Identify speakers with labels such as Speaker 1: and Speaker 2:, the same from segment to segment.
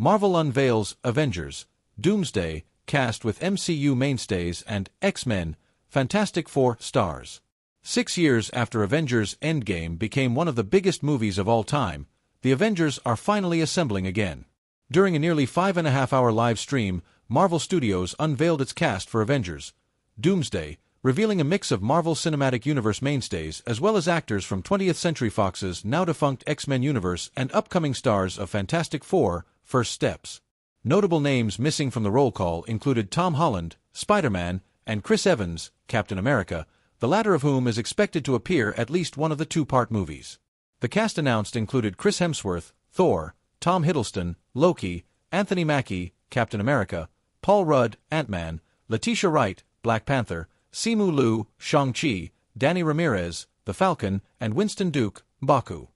Speaker 1: Marvel unveils Avengers Doomsday, cast with MCU mainstays and X-Men, Fantastic Four stars. 6 years after Avengers Endgame became one of the biggest movies of all time, the Avengers are finally assembling again. During a nearly 5.5-hour live stream, Marvel Studios unveiled its cast for Avengers Doomsday, revealing a mix of Marvel Cinematic Universe mainstays as well as actors from 20th Century Fox's now-defunct X-Men universe and upcoming stars of Fantastic Four, First Steps. Notable names missing from the roll call included Tom Holland, Spider-Man, and Chris Evans, Captain America, the latter of whom is expected to appear at least one of the two-part movies. The cast announced included Chris Hemsworth, Thor, Tom Hiddleston, Loki, Anthony Mackie, Captain America, Paul Rudd, Ant-Man, Letitia Wright, Black Panther, Simu Liu, Shang-Chi, Danny Ramirez, The Falcon, and Winston Duke, Baku.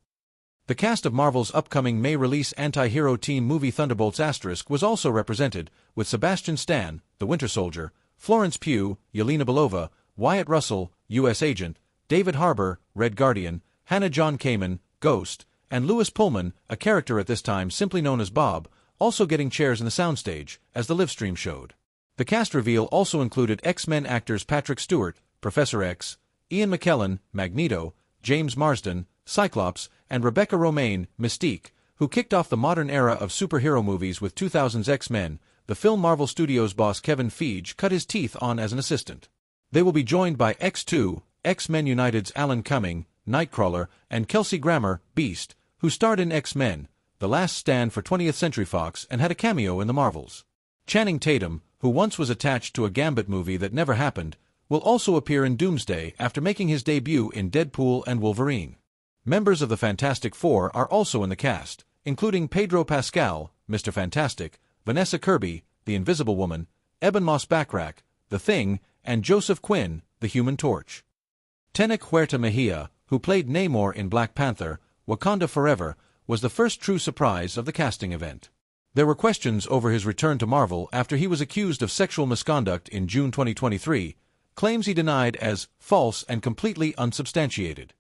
Speaker 1: The cast of Marvel's upcoming May-release anti-hero team movie Thunderbolts * was also represented, with Sebastian Stan, the Winter Soldier, Florence Pugh, Yelena Belova, Wyatt Russell, U.S. Agent, David Harbour, Red Guardian, Hannah John Kamen, Ghost, and Lewis Pullman, a character at this time simply known as Bob, also getting chairs in the soundstage, as the livestream showed. The cast reveal also included X-Men actors Patrick Stewart, Professor X, Ian McKellen, Magneto, James Marsden, Cyclops, and Rebecca Romijn, Mystique, who kicked off the modern era of superhero movies with 2000's X-Men, the film Marvel Studios boss Kevin Feige cut his teeth on as an assistant. They will be joined by X2, X-Men United's Alan Cumming, Nightcrawler, and Kelsey Grammer, Beast, who starred in X-Men, The Last Stand for 20th Century Fox and had a cameo in the Marvels. Channing Tatum, who once was attached to a Gambit movie that never happened, will also appear in Doomsday after making his debut in Deadpool and Wolverine. Members of the Fantastic Four are also in the cast, including Pedro Pascal, Mr. Fantastic, Vanessa Kirby, the Invisible Woman, Ebon Moss-Backrack, The Thing, and Joseph Quinn, the Human Torch. Tenoch Huerta Mejia, who played Namor in Black Panther, Wakanda Forever, was the first true surprise of the casting event. There were questions over his return to Marvel after he was accused of sexual misconduct in June 2023, claims he denied as false and completely unsubstantiated.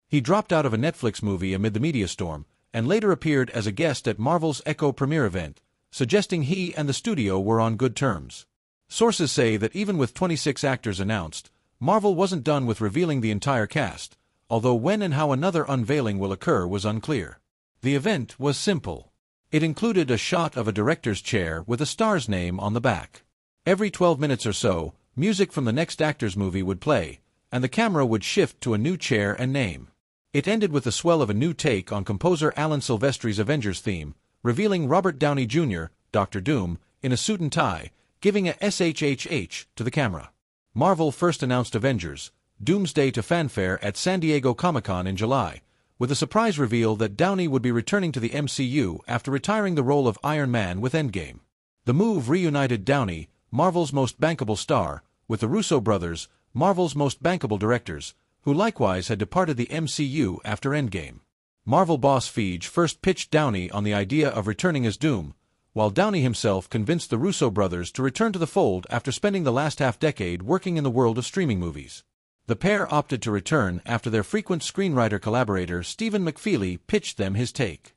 Speaker 1: He dropped out of a Netflix movie amid the media storm, and later appeared as a guest at Marvel's Echo premiere event, suggesting he and the studio were on good terms. Sources say that even with 26 actors announced, Marvel wasn't done with revealing the entire cast, although when and how another unveiling will occur was unclear. The event was simple. It included a shot of a director's chair with a star's name on the back. Every 12 minutes or so, music from the next actor's movie would play, and the camera would shift to a new chair and name. It ended with the swell of a new take on composer Alan Silvestri's Avengers theme, revealing Robert Downey Jr., Dr. Doom, in a suit and tie, giving a SHHH to the camera. Marvel first announced Avengers Doomsday to fanfare at San Diego Comic-Con in July, with a surprise reveal that Downey would be returning to the MCU after retiring the role of Iron Man with Endgame. The move reunited Downey, Marvel's most bankable star, with the Russo brothers, Marvel's most bankable directors, who likewise had departed the MCU after Endgame. Marvel boss Feige first pitched Downey on the idea of returning as Doom, while Downey himself convinced the Russo brothers to return to the fold after spending the last half-decade working in the world of streaming movies. The pair opted to return after their frequent screenwriter collaborator Stephen McFeely pitched them his take.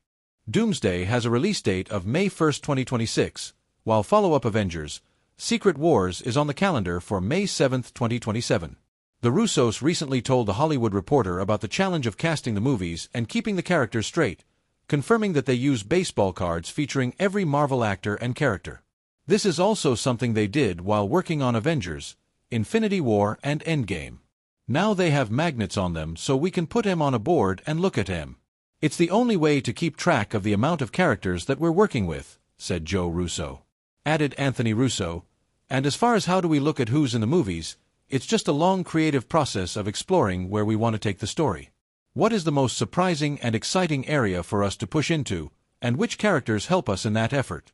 Speaker 1: Doomsday has a release date of May 1, 2026, while follow-up Avengers Secret Wars is on the calendar for May 7, 2027. The Russos recently told The Hollywood Reporter about the challenge of casting the movies and keeping the characters straight, confirming that they use baseball cards featuring every Marvel actor and character. This is also something they did while working on Avengers, Infinity War and Endgame. Now they have magnets on them so we can put him on a board and look at him. It's the only way to keep track of the amount of characters that we're working with, said Joe Russo. Added Anthony Russo, and as far as how do we look at who's in the movies, it's just a long creative process of exploring where we want to take the story. What is the most surprising and exciting area for us to push into, and which characters help us in that effort?